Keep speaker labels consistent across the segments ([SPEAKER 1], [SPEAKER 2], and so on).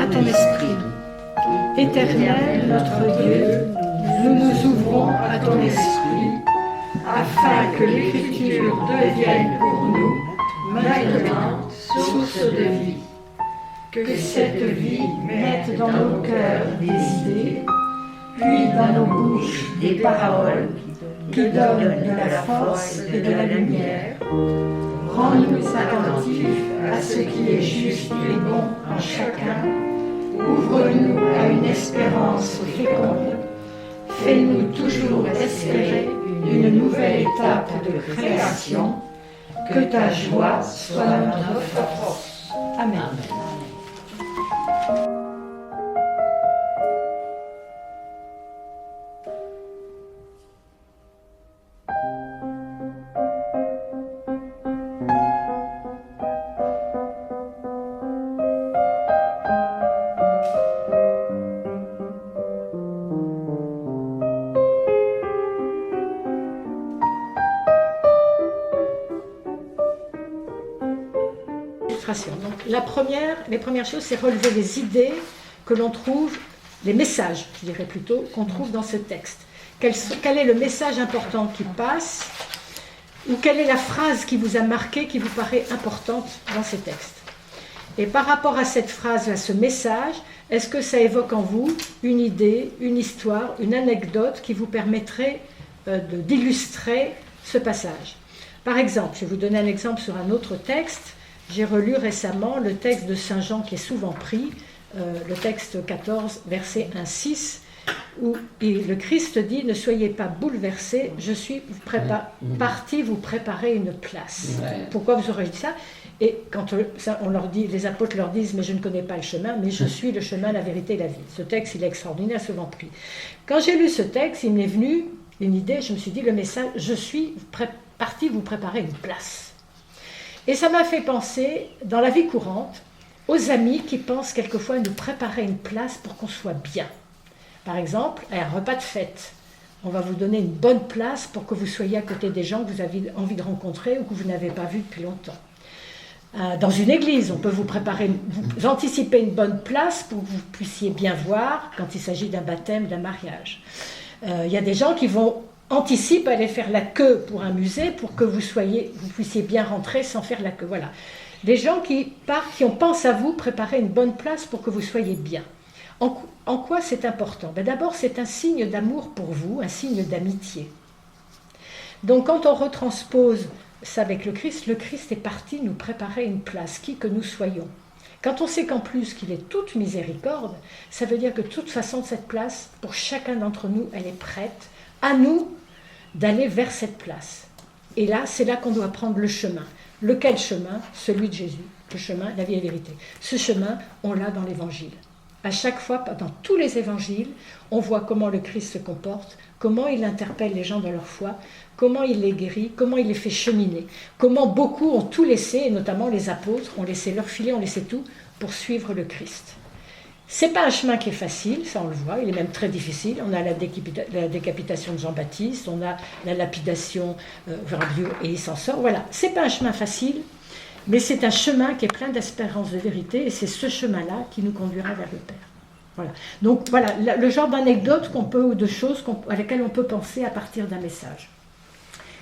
[SPEAKER 1] à ton esprit. Éternel, notre Dieu, nous nous ouvrons à ton esprit, afin que l'Écriture devienne pour nous, maintenant, source de vie. Que cette vie mette dans nos cœurs des idées, puis dans nos bouches des paroles qui donnent de la force et de la lumière. Rends-nous attentifs à ce qui est juste et bon en chacun. Ouvre-nous à une espérance féconde. Fais-nous toujours espérer une nouvelle étape de création. Que ta joie soit notre force. Amen.
[SPEAKER 2] Donc, les premières choses, c'est relever les idées que l'on trouve, les messages, je dirais plutôt, qu'on trouve dans ce texte. Quel est le message important qui passe, ou quelle est la phrase qui vous a marqué, qui vous paraît importante dans ces textes. Et par rapport à cette phrase, à ce message, est-ce que ça évoque en vous une idée, une histoire, une anecdote qui vous permettrait d'illustrer ce passage? Par exemple, je vais vous donner un exemple sur un autre texte. J'ai relu récemment le texte de Saint Jean qui est souvent pris, le texte 14, verset 1-6, où le Christ dit « Ne soyez pas bouleversés, je suis parti vous préparer une place. » Pourquoi vous aurez dit ça? Et quand on leur dit, les apôtres leur disent « Mais je ne connais pas le chemin, mais je suis le chemin, la vérité et la vie. » Ce texte, il est extraordinaire, souvent pris. Quand j'ai lu ce texte, il m'est venu une idée, je me suis dit le message « Je suis parti vous préparer une place. » Et ça m'a fait penser, dans la vie courante, aux amis qui pensent quelquefois nous préparer une place pour qu'on soit bien. Par exemple, à un repas de fête, on va vous donner une bonne place pour que vous soyez à côté des gens que vous avez envie de rencontrer ou que vous n'avez pas vus depuis longtemps. Dans une église, on peut vous anticiper une bonne place pour que vous puissiez bien voir quand il s'agit d'un baptême, d'un mariage. Il y a des gens qui vont anticipe à aller faire la queue pour un musée pour que vous puissiez bien rentrer sans faire la queue. Voilà. Des gens qui pensent à vous préparer une bonne place pour que vous soyez bien. En quoi c'est important? D'abord, c'est un signe d'amour pour vous, un signe d'amitié. Donc quand on retranspose ça avec le Christ est parti nous préparer une place, qui que nous soyons. Quand on sait qu'en plus qu'il est toute miséricorde, ça veut dire que de toute façon, cette place, pour chacun d'entre nous, elle est prête. À nous d'aller vers cette place. Et là, c'est là qu'on doit prendre le chemin. Lequel chemin? Celui de Jésus. Le chemin, la vie et la vérité. Ce chemin, on l'a dans l'Évangile. À chaque fois, dans tous les évangiles, on voit comment le Christ se comporte, comment il interpelle les gens dans leur foi, comment il les guérit, comment il les fait cheminer, comment beaucoup ont tout laissé, et notamment les apôtres, ont laissé leur filet, ont laissé tout pour suivre le Christ. C'est pas un chemin qui est facile, ça on le voit, il est même très difficile. On a la décapitation de Jean-Baptiste, on a la lapidation vers Dieu et il s'en sort. Voilà, c'est pas un chemin facile, mais c'est un chemin qui est plein d'espérance de vérité et c'est ce chemin-là qui nous conduira vers le Père. Voilà. Donc voilà, le genre d'anecdote ou de choses à laquelle on peut penser à partir d'un message.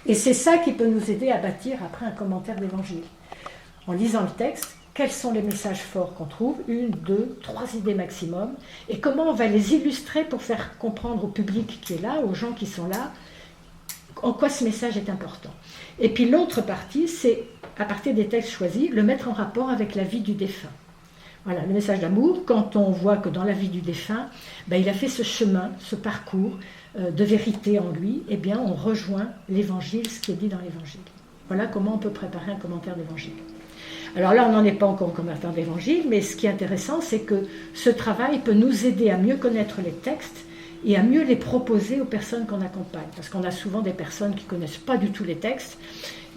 [SPEAKER 2] Et c'est ça qui peut nous aider à bâtir après un commentaire d'évangile. En lisant le texte, quels sont les messages forts qu'on trouve? 1, 2, 3 idées maximum. Et comment on va les illustrer pour faire comprendre au public qui est là, aux gens qui sont là, en quoi ce message est important. Et puis l'autre partie, c'est, à partir des textes choisis, le mettre en rapport avec la vie du défunt. Voilà, le message d'amour, quand on voit que dans la vie du défunt, il a fait ce chemin, ce parcours de vérité en lui, eh bien on rejoint l'évangile, ce qui est dit dans l'évangile. Voilà comment on peut préparer un commentaire d'évangile. Alors là, on n'en est pas encore au commentaire d'évangile, mais ce qui est intéressant, c'est que ce travail peut nous aider à mieux connaître les textes et à mieux les proposer aux personnes qu'on accompagne. Parce qu'on a souvent des personnes qui ne connaissent pas du tout les textes,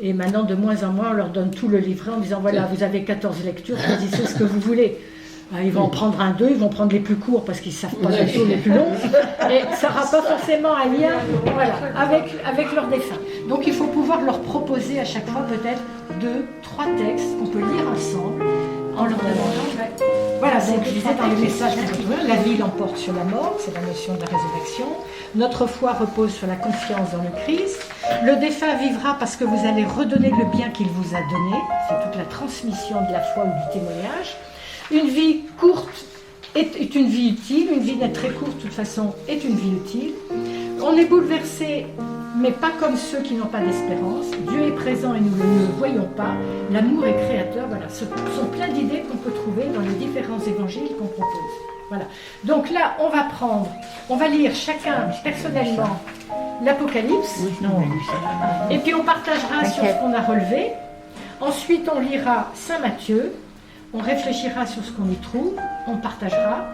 [SPEAKER 2] et maintenant, de moins en moins, on leur donne tout le livret en disant, voilà, vous avez 14 lectures, choisissez ce que vous voulez. Ils vont en prendre un, deux, ils vont prendre les plus courts parce qu'ils ne savent pas du tout les plus longs. Et ça n'aura pas forcément un lien avec leur défunt. Donc il faut pouvoir leur proposer à chaque fois peut-être 2, 3 textes qu'on peut lire ensemble en leur demandant, voilà, c'est utilisé dans le message que vous trouvez. La vie l'emporte sur la mort, c'est la notion de la résurrection. Notre foi repose sur la confiance dans le Christ. Le défunt vivra parce que vous allez redonner le bien qu'il vous a donné. C'est toute la transmission de la foi ou du témoignage. Une vie courte est une vie utile. Une vie très courte, de toute façon, est une vie utile. On est bouleversé, mais pas comme ceux qui n'ont pas d'espérance. Dieu est présent et nous ne le voyons pas. L'amour est créateur. Voilà, ce sont plein d'idées qu'on peut trouver dans les différents évangiles qu'on propose. Voilà. Donc là, on va lire chacun personnellement l'Apocalypse. Et puis on partagera sur ce qu'on a relevé. Ensuite, on lira Saint Matthieu. On réfléchira sur ce qu'on y trouve. On partagera.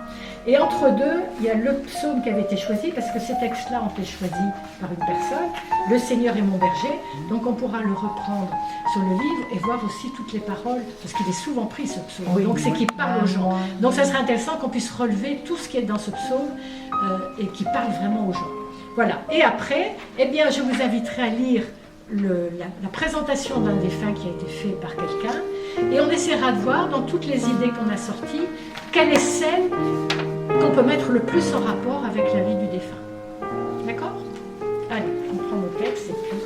[SPEAKER 2] Et entre deux, il y a le psaume qui avait été choisi, parce que ces textes-là ont été choisis par une personne. Le Seigneur est mon berger. Donc on pourra le reprendre sur le livre et voir aussi toutes les paroles, parce qu'il est souvent pris ce psaume. Oui, donc c'est qu'il parle aux gens. Donc ça serait intéressant qu'on puisse relever tout ce qui est dans ce psaume et qui parle vraiment aux gens. Voilà. Et après, eh bien, je vous inviterai à lire la présentation d'un défunt qui a été fait par quelqu'un. Et on essaiera de voir dans toutes les idées qu'on a sorties, quelle est celle qu'on peut mettre le plus en rapport avec la vie du défunt. D'accord ? Allez, on prend nos textes et puis...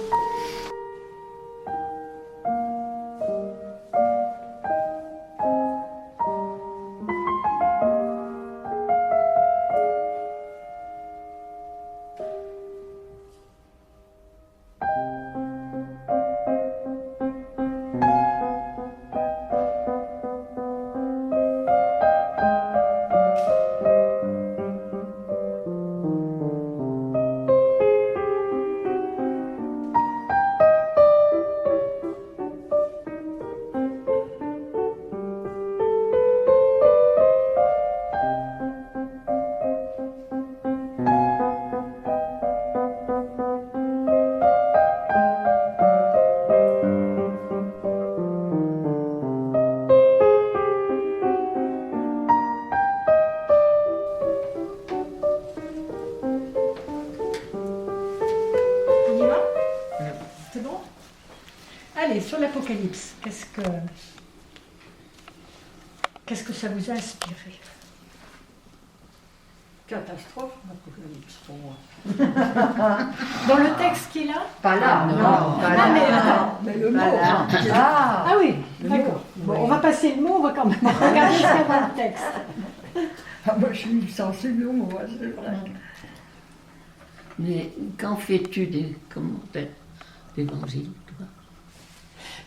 [SPEAKER 2] Sur l'Apocalypse, qu'est-ce que ça vous a inspiré?
[SPEAKER 1] Catastrophe, l'Apocalypse pour moi.
[SPEAKER 2] Dans le texte qu'il a?
[SPEAKER 1] Pas là, non. Pas là, mais le mot.
[SPEAKER 2] Ah oui, d'accord. Bon, on va passer le mot, on va quand même regarder ce qu'il y a dans le texte.
[SPEAKER 1] Moi, je suis sensible au mot, c'est vrai.
[SPEAKER 3] Mais qu'en fais-tu des commentaires d'évangile, toi?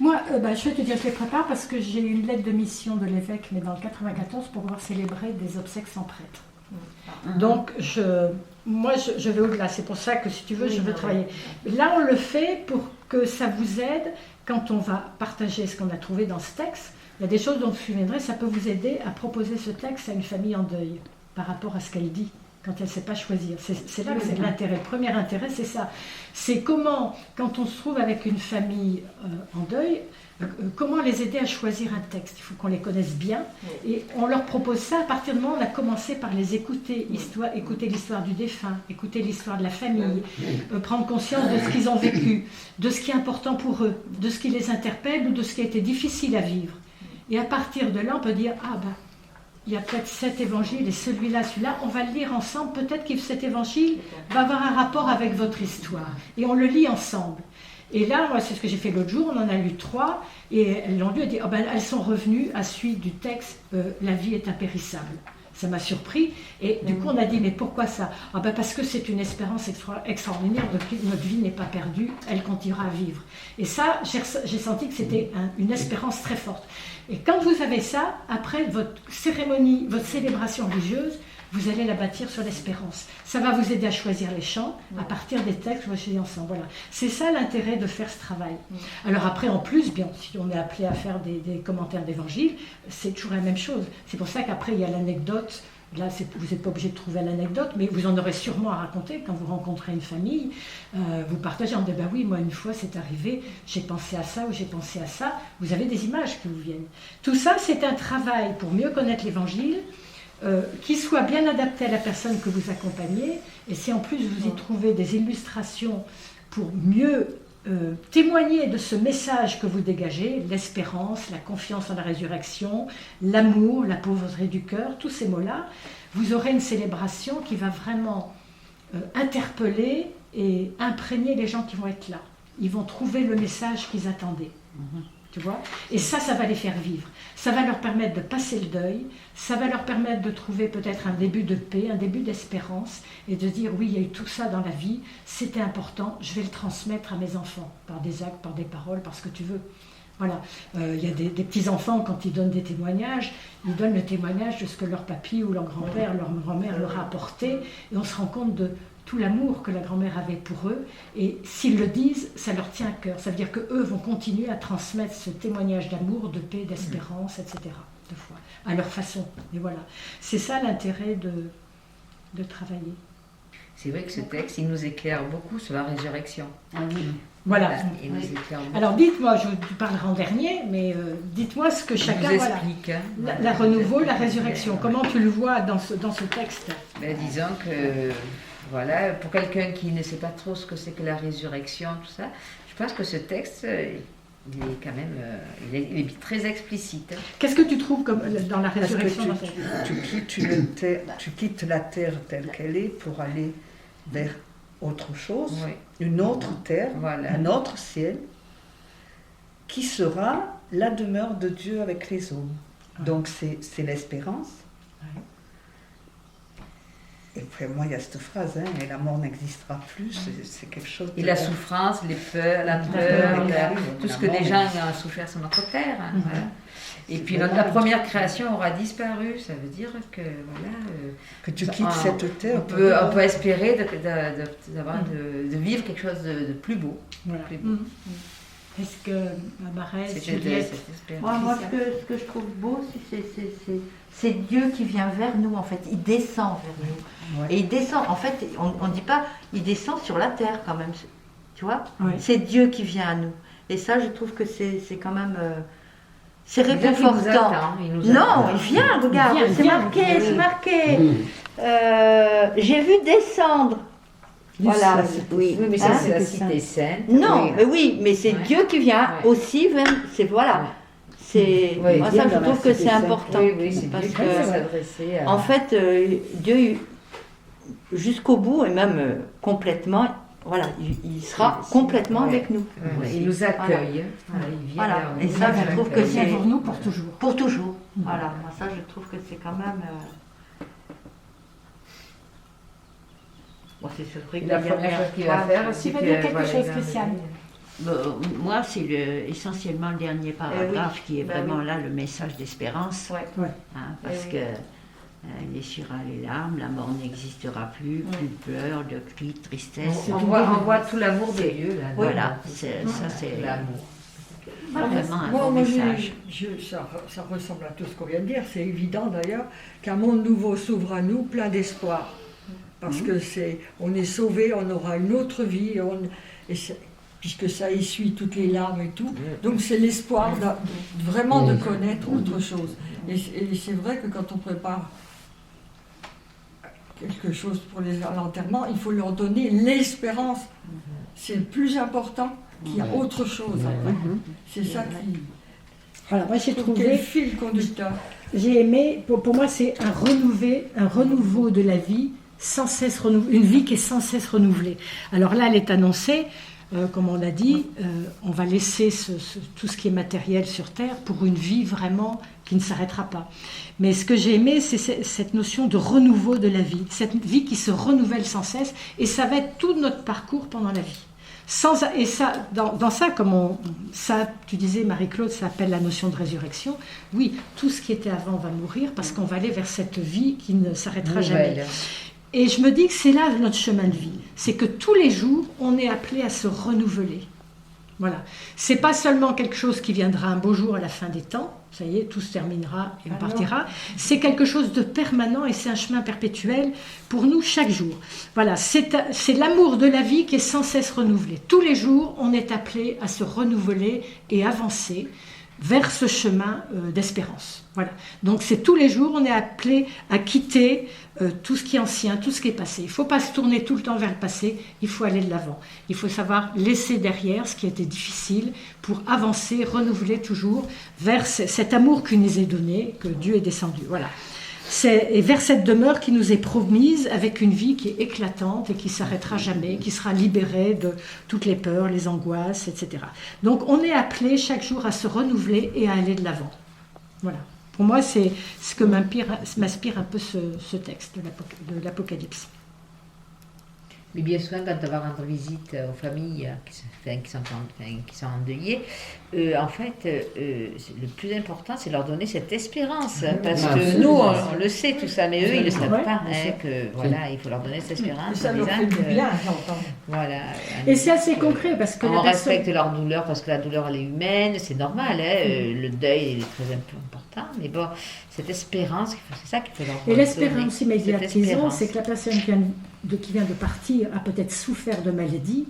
[SPEAKER 2] Moi, je vais te dire, je les prépare parce que j'ai une lettre de mission de l'évêque, mais dans le 94, pour pouvoir célébrer des obsèques sans prêtre. Donc, je vais au-delà. C'est pour ça que, si tu veux, je veux travailler. Là, on le fait pour que ça vous aide quand on va partager ce qu'on a trouvé dans ce texte. Il y a des choses dont vous vous souviendrez, ça peut vous aider à proposer ce texte à une famille en deuil par rapport à ce qu'elle dit quand elle ne sait pas choisir. C'est là que c'est l'intérêt. Le premier intérêt, c'est ça. C'est comment, quand on se trouve avec une famille en deuil, comment les aider à choisir un texte. Il faut qu'on les connaisse bien. Et on leur propose ça à partir du moment où on a commencé par les écouter. Écouter l'histoire du défunt, écouter l'histoire de la famille, prendre conscience de ce qu'ils ont vécu, de ce qui est important pour eux, de ce qui les interpelle ou de ce qui a été difficile à vivre. Et à partir de là, on peut dire, il y a peut-être cet évangile et celui-là, on va le lire ensemble. Peut-être que cet évangile va avoir un rapport avec votre histoire. Et on le lit ensemble. Et là, moi, c'est ce que j'ai fait l'autre jour, on en a lu 3, et elles l'ont lu et dit, elles sont revenues à suite du texte « La vie est impérissable ». Ça m'a surpris, et du coup on a dit, mais pourquoi ça? Parce que c'est une espérance extraordinaire, notre vie n'est pas perdue, elle continuera à vivre. Et ça, j'ai senti que c'était une espérance très forte. Et quand vous avez ça, après votre cérémonie, votre célébration religieuse, vous allez la bâtir sur l'espérance. Ça va vous aider à choisir les chants à partir des textes que vous choisissez ensemble. Voilà. C'est ça l'intérêt de faire ce travail. Alors après, en plus, bien, si on est appelé à faire des commentaires d'évangile, c'est toujours la même chose. C'est pour ça qu'après, il y a l'anecdote. Là, vous n'êtes pas obligé de trouver l'anecdote, mais vous en aurez sûrement à raconter quand vous rencontrez une famille. Vous partagez, on dit, oui, moi, une fois, c'est arrivé, j'ai pensé à ça ou j'ai pensé à ça. Vous avez des images qui vous viennent. Tout ça, c'est un travail pour mieux connaître l'Évangile, qui soit bien adapté à la personne que vous accompagnez. Et si en plus vous y trouvez des illustrations pour mieux témoigner de ce message que vous dégagez, l'espérance, la confiance en la résurrection, l'amour, la pauvreté du cœur, tous ces mots-là, vous aurez une célébration qui va vraiment interpeller et imprégner les gens qui vont être là. Ils vont trouver le message qu'ils attendaient. Tu vois ? Et ça va les faire vivre. Ça va leur permettre de passer le deuil, ça va leur permettre de trouver peut-être un début de paix, un début d'espérance, et de dire oui, il y a eu tout ça dans la vie, c'était important, je vais le transmettre à mes enfants, par des actes, par des paroles, par ce que tu veux. Voilà. Il y a des petits-enfants, quand ils donnent des témoignages, ils donnent le témoignage de ce que leur papy ou leur grand-père, leur grand-mère leur a apporté, et on se rend compte de tout l'amour que la grand-mère avait pour eux, et s'ils le disent, ça leur tient à cœur. Ça veut dire qu'eux vont continuer à transmettre ce témoignage d'amour, de paix, d'espérance, etc., de foi, à leur façon. Et voilà. C'est ça l'intérêt de travailler.
[SPEAKER 4] C'est vrai que ce texte, il nous éclaire beaucoup sur la résurrection.
[SPEAKER 2] Voilà.
[SPEAKER 4] Il nous éclaire beaucoup.
[SPEAKER 2] Alors dites-moi, je vous parlerai en dernier, mais dites-moi ce que chacun...
[SPEAKER 4] nous
[SPEAKER 2] Voilà.
[SPEAKER 4] explique. Hein.
[SPEAKER 2] La renouveau, la résurrection. Comment tu le vois dans ce texte ?
[SPEAKER 4] Ben, disons que, voilà, pour quelqu'un qui ne sait pas trop ce que c'est que la résurrection, tout ça, je pense que ce texte, il est quand même il est très explicite.
[SPEAKER 2] Qu'est-ce que tu trouves comme, dans la
[SPEAKER 5] Parce que
[SPEAKER 2] résurrection
[SPEAKER 5] tu quittes la terre telle qu'elle est pour aller vers autre chose,
[SPEAKER 4] Oui.
[SPEAKER 5] une autre terre,
[SPEAKER 4] Voilà.
[SPEAKER 5] un autre ciel, qui sera la demeure de Dieu avec les hommes. Donc c'est l'espérance.
[SPEAKER 2] Ouais.
[SPEAKER 5] Et puis moi, il y a cette phrase, hein, et la mort n'existera plus, c'est quelque chose de...
[SPEAKER 4] Et la souffrance, les peurs, la peur, tout ce que des gens ont souffert sur notre terre. Hein, voilà. Et puis la première création aura disparu, ça veut dire que voilà.
[SPEAKER 5] Que tu quittes cette terre.
[SPEAKER 4] On peut espérer de vivre quelque chose de plus beau.
[SPEAKER 2] Voilà.
[SPEAKER 4] Plus beau.
[SPEAKER 2] Est-ce que Barès,
[SPEAKER 4] C'était
[SPEAKER 2] Juliette,
[SPEAKER 4] cette espérance.
[SPEAKER 6] Moi, ce que je trouve beau, c'est Dieu qui vient vers nous, en fait. Il descend vers nous.
[SPEAKER 5] Ouais.
[SPEAKER 6] Et il descend, en fait, on ne dit pas, il descend sur la terre quand même. Tu vois ?
[SPEAKER 2] Oui.
[SPEAKER 6] C'est Dieu qui vient à nous. Et ça, je trouve que c'est quand même... c'est
[SPEAKER 4] Il nous
[SPEAKER 6] réconfortant.
[SPEAKER 4] attend, il nous
[SPEAKER 6] Non,
[SPEAKER 4] attend.
[SPEAKER 6] il vient, regarde,
[SPEAKER 2] Il
[SPEAKER 6] c'est
[SPEAKER 2] vient,
[SPEAKER 6] marqué,
[SPEAKER 2] oui.
[SPEAKER 6] c'est marqué. J'ai vu descendre. Voilà,
[SPEAKER 5] La cité.
[SPEAKER 6] oui.
[SPEAKER 4] Oui, mais ça,
[SPEAKER 6] Hein?
[SPEAKER 4] c'est la cité sainte.
[SPEAKER 6] Non, mais c'est
[SPEAKER 4] Ouais.
[SPEAKER 6] Dieu qui vient
[SPEAKER 4] Ouais.
[SPEAKER 6] aussi vers. C'est voilà.
[SPEAKER 4] Ouais.
[SPEAKER 6] C'est
[SPEAKER 4] Oui,
[SPEAKER 6] moi
[SPEAKER 4] Dieu
[SPEAKER 6] ça je
[SPEAKER 4] dans la
[SPEAKER 6] trouve que
[SPEAKER 4] cité
[SPEAKER 6] c'est
[SPEAKER 4] sainte.
[SPEAKER 6] important
[SPEAKER 4] Oui, c'est
[SPEAKER 6] parce
[SPEAKER 4] Dieu qui
[SPEAKER 6] que
[SPEAKER 4] va s'adresser à...
[SPEAKER 6] en fait Dieu jusqu'au bout et même complètement voilà il sera complètement
[SPEAKER 4] Ouais.
[SPEAKER 6] avec nous.
[SPEAKER 4] Ouais, il nous accueille. Voilà, il vient
[SPEAKER 6] Voilà.
[SPEAKER 4] vers nous.
[SPEAKER 6] Et ça, je trouve que
[SPEAKER 4] Il
[SPEAKER 2] c'est
[SPEAKER 6] c'est-
[SPEAKER 2] pour nous pour toujours.
[SPEAKER 6] Pour toujours. Voilà. Moi ça je trouve que c'est quand même. Bon, c'est vrai que
[SPEAKER 4] La première chose qu'il va faire, c'est
[SPEAKER 2] Tu veux
[SPEAKER 4] que...
[SPEAKER 2] dire quelque
[SPEAKER 4] voilà,
[SPEAKER 2] chose,
[SPEAKER 4] il va-
[SPEAKER 2] Christiane ?
[SPEAKER 7] Moi, c'est essentiellement le dernier paragraphe qui est
[SPEAKER 6] bah
[SPEAKER 7] vraiment
[SPEAKER 6] oui.
[SPEAKER 7] là le message d'espérance.
[SPEAKER 6] Ouais.
[SPEAKER 7] Hein, parce
[SPEAKER 6] oui.
[SPEAKER 7] que il essuiera les larmes, la mort n'existera plus, plus de pleurs, de cris, de tristesse.
[SPEAKER 4] On voit tout l'amour de Dieu là.
[SPEAKER 7] Voilà, ça c'est
[SPEAKER 4] L'amour.
[SPEAKER 7] vraiment un
[SPEAKER 1] Moi,
[SPEAKER 7] bon
[SPEAKER 1] moi,
[SPEAKER 7] message.
[SPEAKER 1] ça ressemble à tout ce qu'on vient de dire. C'est évident d'ailleurs qu'un monde nouveau s'ouvre à nous, plein d'espoir. Parce que on est sauvé, on aura une autre vie, puisque ça essuie toutes les larmes et tout. Donc c'est l'espoir vraiment de connaître autre chose. Et c'est vrai que quand on prépare quelque chose pour l'enterrement, il faut leur donner l'espérance. C'est le plus important qu'il y a autre chose après. C'est ça qui...
[SPEAKER 2] Alors moi j'ai
[SPEAKER 1] Quel
[SPEAKER 2] trouvé,
[SPEAKER 1] fil conducteur.
[SPEAKER 2] j'ai aimé, pour moi c'est un renouveau de la vie, sans cesse une vie qui est sans cesse renouvelée. Alors là elle est annoncée, comme on l'a dit, on va laisser tout ce qui est matériel sur Terre pour une vie vraiment qui ne s'arrêtera pas. Mais ce que j'ai aimé, c'est cette notion de renouveau de la vie, cette vie qui se renouvelle sans cesse, et ça va être tout notre parcours pendant la vie. Et ça, dans ça, ça, tu disais Marie-Claude, ça appelle la notion de résurrection. Oui, tout ce qui était avant va mourir parce qu'on va aller vers cette vie qui ne s'arrêtera jamais. Et je me dis que c'est là notre chemin de vie. C'est que tous les jours, on est appelé à se renouveler. Voilà. C'est pas seulement quelque chose qui viendra un beau jour à la fin des temps. Ça y est, tout se terminera et on partira. C'est quelque chose de permanent et c'est un chemin perpétuel pour nous chaque jour. Voilà. C'est l'amour de la vie qui est sans cesse renouvelé. Tous les jours, on est appelé à se renouveler et avancer vers ce chemin d'espérance. Voilà. Donc c'est tous les jours, on est appelé à quitter tout ce qui est ancien, tout ce qui est passé. Il ne faut pas se tourner tout le temps vers le passé, il faut aller de l'avant. Il faut savoir laisser derrière ce qui a été difficile pour avancer, renouveler toujours vers cet amour qui nous est donné, que Dieu est descendu. Voilà. Et vers cette demeure qui nous est promise avec une vie qui est éclatante et qui s'arrêtera jamais, qui sera libérée de toutes les peurs, les angoisses, etc. Donc on est appelé chaque jour à se renouveler et à aller de l'avant. Voilà. Pour moi, c'est ce que m'inspire un peu ce texte de l'Apocalypse.
[SPEAKER 4] Mais bien souvent, quand on va rendre visite aux familles qui sont endeuillées, en fait, le plus important, c'est leur donner cette espérance. Parce que nous, on le sait tout ça, mais eux, ils ne le savent pas. Il faut leur donner cette espérance.
[SPEAKER 5] Ça leur fait du bien, j'entends.
[SPEAKER 4] Voilà.
[SPEAKER 2] Et c'est assez concret parce que
[SPEAKER 4] on respecte leur douleur parce que la douleur, elle est humaine, c'est normal. Le deuil, il est très important. Mais bon, cette espérance, c'est ça qu'il faut leur donner.
[SPEAKER 2] Et l'espérance immédiate qu'ils ont, c'est que la personne qui vient de partir a peut-être souffert de maladie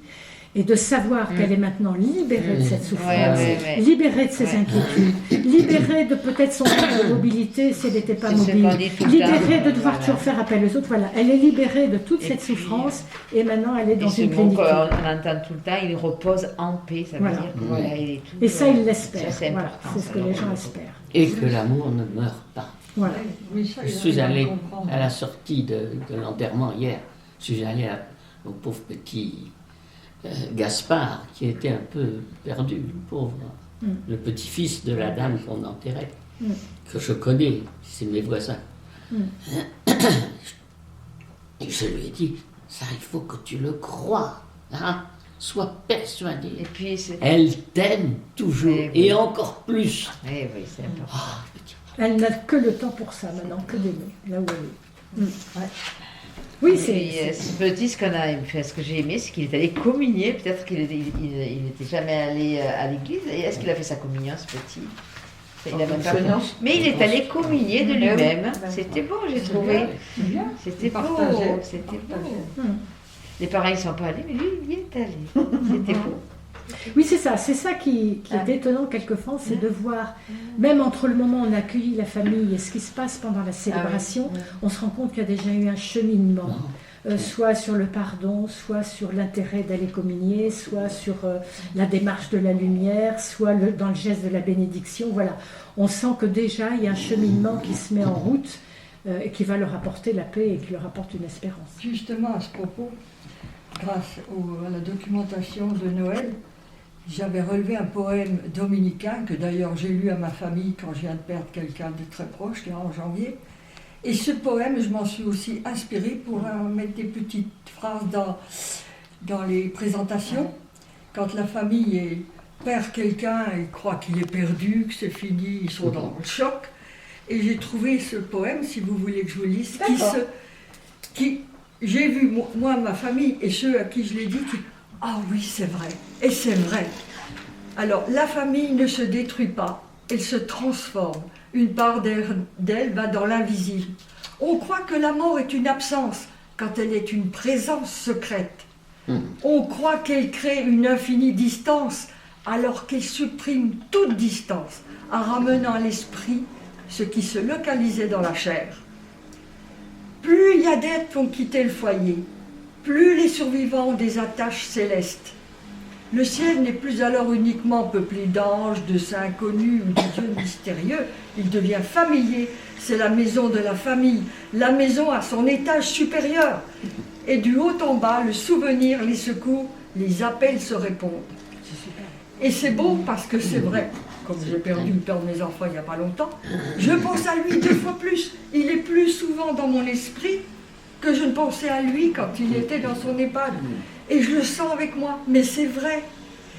[SPEAKER 2] et de savoir qu'elle est maintenant libérée de cette souffrance, libérée de ses inquiétudes, libérée de peut-être son manque de mobilité si elle n'était pas mobile, libérée de devoir toujours faire appel aux autres. Voilà, elle est libérée de toute cette souffrance et maintenant elle est dans une plénitude.
[SPEAKER 4] On entend tout le temps, il repose en paix, ça veut dire que il est tout.
[SPEAKER 2] Et ça, il l'espère.
[SPEAKER 4] C'est
[SPEAKER 2] voilà, c'est ce que les gens espèrent.
[SPEAKER 3] Et que l'amour ne meurt pas.
[SPEAKER 2] Voilà.
[SPEAKER 3] Je suis allé à la sortie de l'enterrement hier. Je suis allé au pauvre petit Gaspard, qui était un peu perdu, le pauvre. Le petit-fils de la dame qu'on enterrait, que je connais, c'est mes voisins. Et je lui ai dit, ça, il faut que tu le crois, hein? Sois persuadé. Et puis elle t'aime toujours, et encore plus.
[SPEAKER 4] Oui, c'est important.
[SPEAKER 2] Elle n'a que le temps pour ça maintenant, que d'aimer, là où elle est. Oui,
[SPEAKER 4] ce petit, ce que j'ai aimé, c'est qu'il est allé communier. Peut-être qu'il n'était jamais allé à l'église. Et est-ce qu'il a fait sa communion, ce petit? Il a même pas fait. Mais il est allé communier de lui-même. C'était beau, j'ai trouvé. C'était beau. Les parents ne sont pas allés, mais lui, il y est allé. C'était beau.
[SPEAKER 2] Oui, c'est ça qui est étonnant quelquefois, c'est de voir, même entre le moment où on a accueilli la famille et ce qui se passe pendant la célébration, on se rend compte qu'il y a déjà eu un cheminement, soit sur le pardon, soit sur l'intérêt d'aller communier, soit sur la démarche de la lumière, soit dans le geste de la bénédiction. Voilà, on sent que déjà il y a un cheminement qui se met en route et qui va leur apporter la paix et qui leur apporte une espérance.
[SPEAKER 1] Justement, à ce propos, grâce à la documentation de Noël, j'avais relevé un poème dominicain que d'ailleurs j'ai lu à ma famille quand je viens de perdre quelqu'un de très proche, qui est en janvier. Et ce poème, je m'en suis aussi inspirée pour mettre des petites phrases dans les présentations. Quand la famille perd quelqu'un et croit qu'il est perdu, que c'est fini, ils sont dans le choc. Et j'ai trouvé ce poème, si vous voulez que je vous le lise, qui j'ai vu, moi, ma famille et ceux à qui je l'ai dit, qui ah oui, c'est vrai, et c'est vrai. Alors, la famille ne se détruit pas, elle se transforme. Une part d'elle va dans l'invisible. On croit que la mort est une absence, quand elle est une présence secrète. On croit qu'elle crée une infinie distance, alors qu'elle supprime toute distance, en ramenant à l'esprit ce qui se localisait dans la chair. Plus il y a d'êtres qui ont quitté le foyer, plus les survivants ont des attaches célestes. Le ciel n'est plus alors uniquement peuplé d'anges, de saints inconnus ou de dieux mystérieux, il devient familier, c'est la maison de la famille, la maison à son étage supérieur. Et du haut en bas, le souvenir, les secours, les appels se répondent. Et c'est beau parce que c'est vrai. Comme j'ai perdu le père de mes enfants il n'y a pas longtemps, je pense à lui 2 fois plus. Il est plus souvent dans mon esprit que je ne pensais à lui quand il était dans son EHPAD. Et je le sens avec moi, mais c'est vrai.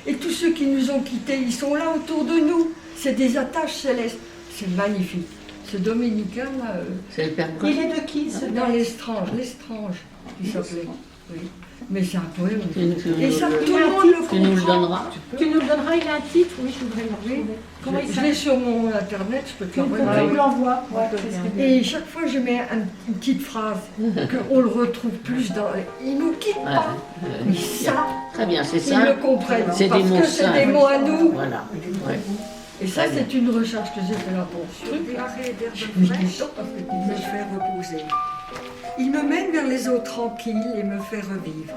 [SPEAKER 1] Et tous ceux qui nous ont quittés, ils sont là autour de nous. C'est des attaches célestes. C'est magnifique. Ce dominicain, là,
[SPEAKER 3] c'est le père.
[SPEAKER 2] Il est de qui ce
[SPEAKER 1] dans l'Estrange, il s'appelait. Oui. Mais c'est un poème. Et ça, tout le monde le comprend.
[SPEAKER 3] Tu nous le donneras.
[SPEAKER 2] Tu nous le donneras, il a un titre, oui, je voudrais le retrouver. Comment il
[SPEAKER 1] Je
[SPEAKER 2] s'appelle?
[SPEAKER 1] l'ai sur mon internet, je peux te
[SPEAKER 2] Tu
[SPEAKER 1] l'envoyer.
[SPEAKER 2] l'envoies.
[SPEAKER 1] Et chaque fois, je mets une petite phrase qu'on le retrouve plus dans. Il nous quitte pas. Mais ça,
[SPEAKER 3] très bien, c'est
[SPEAKER 1] ils
[SPEAKER 3] ça.
[SPEAKER 1] le comprennent.
[SPEAKER 3] C'est
[SPEAKER 1] Parce
[SPEAKER 3] des mots
[SPEAKER 1] que c'est
[SPEAKER 3] simples.
[SPEAKER 1] des mots à nous.
[SPEAKER 3] Voilà. Ouais.
[SPEAKER 1] Et ça,
[SPEAKER 3] Très bien.
[SPEAKER 1] c'est une recherche que j'ai fait là pour ce truc.
[SPEAKER 8] L'arrêt d'herbe
[SPEAKER 1] Oui.
[SPEAKER 8] fraîche me fait reposer. Il me mène vers les eaux tranquilles et me fait revivre.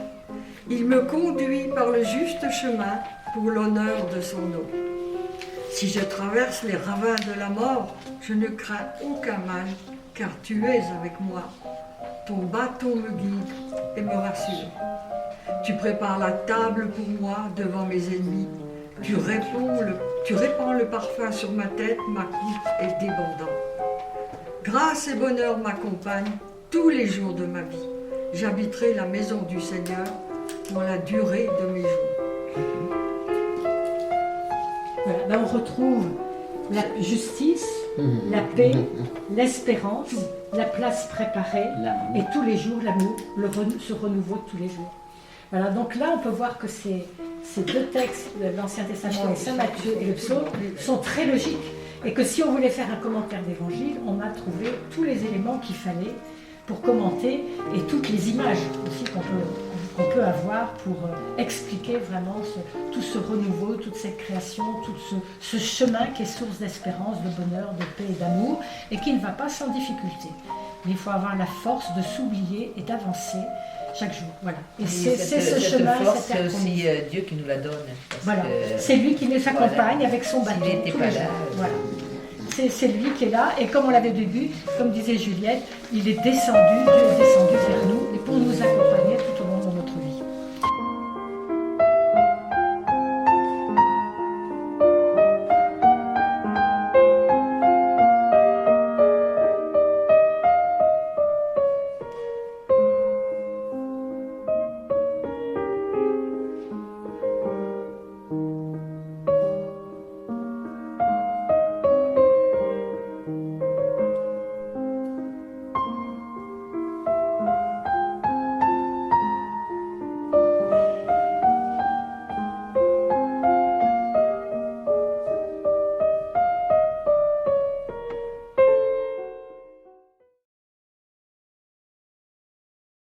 [SPEAKER 8] Il me conduit par le juste chemin pour l'honneur de son nom. Si je traverse les ravins de la mort, je ne crains aucun mal, car tu es avec moi. Ton bâton me guide et me rassure. Tu prépares la table pour moi devant mes ennemis. Tu répands le parfum sur ma tête, ma coupe est débordante. Grâce et bonheur m'accompagnent tous les jours de ma vie. J'habiterai la maison du Seigneur pour la durée de mes jours.
[SPEAKER 2] Voilà, ben, on retrouve la justice, la paix, l'espérance, la place préparée
[SPEAKER 3] L'amour.
[SPEAKER 2] et tous les jours l'amour, ce renouveau de tous les jours. Voilà, donc là on peut voir que ces deux textes de l'Ancien Testament, et Saint Matthieu et le Psaume, sont très logiques. Et que si on voulait faire un commentaire d'évangile, on a trouvé tous les éléments qu'il fallait pour commenter et toutes les images aussi qu'on peut avoir pour expliquer vraiment tout ce renouveau, toute cette création, tout ce chemin qui est source d'espérance, de bonheur, de paix et d'amour, et qui ne va pas sans difficulté. Mais il faut avoir la force de s'oublier et d'avancer chaque jour. Voilà. Et c'est ce chemin,
[SPEAKER 4] force,
[SPEAKER 2] cette
[SPEAKER 4] c'est aussi
[SPEAKER 2] performance.
[SPEAKER 4] Dieu qui nous la donne. Parce
[SPEAKER 2] Voilà.
[SPEAKER 4] que,
[SPEAKER 2] C'est lui qui nous accompagne
[SPEAKER 4] voilà.
[SPEAKER 2] avec son bâton.
[SPEAKER 4] S'il n'était
[SPEAKER 2] tous
[SPEAKER 4] pas
[SPEAKER 2] les
[SPEAKER 4] là,
[SPEAKER 2] jours. Voilà. C'est lui qui est là, et comme on l'avait au début, comme disait Juliette, il est descendu, Dieu est descendu vers nous, et pour nous accompagner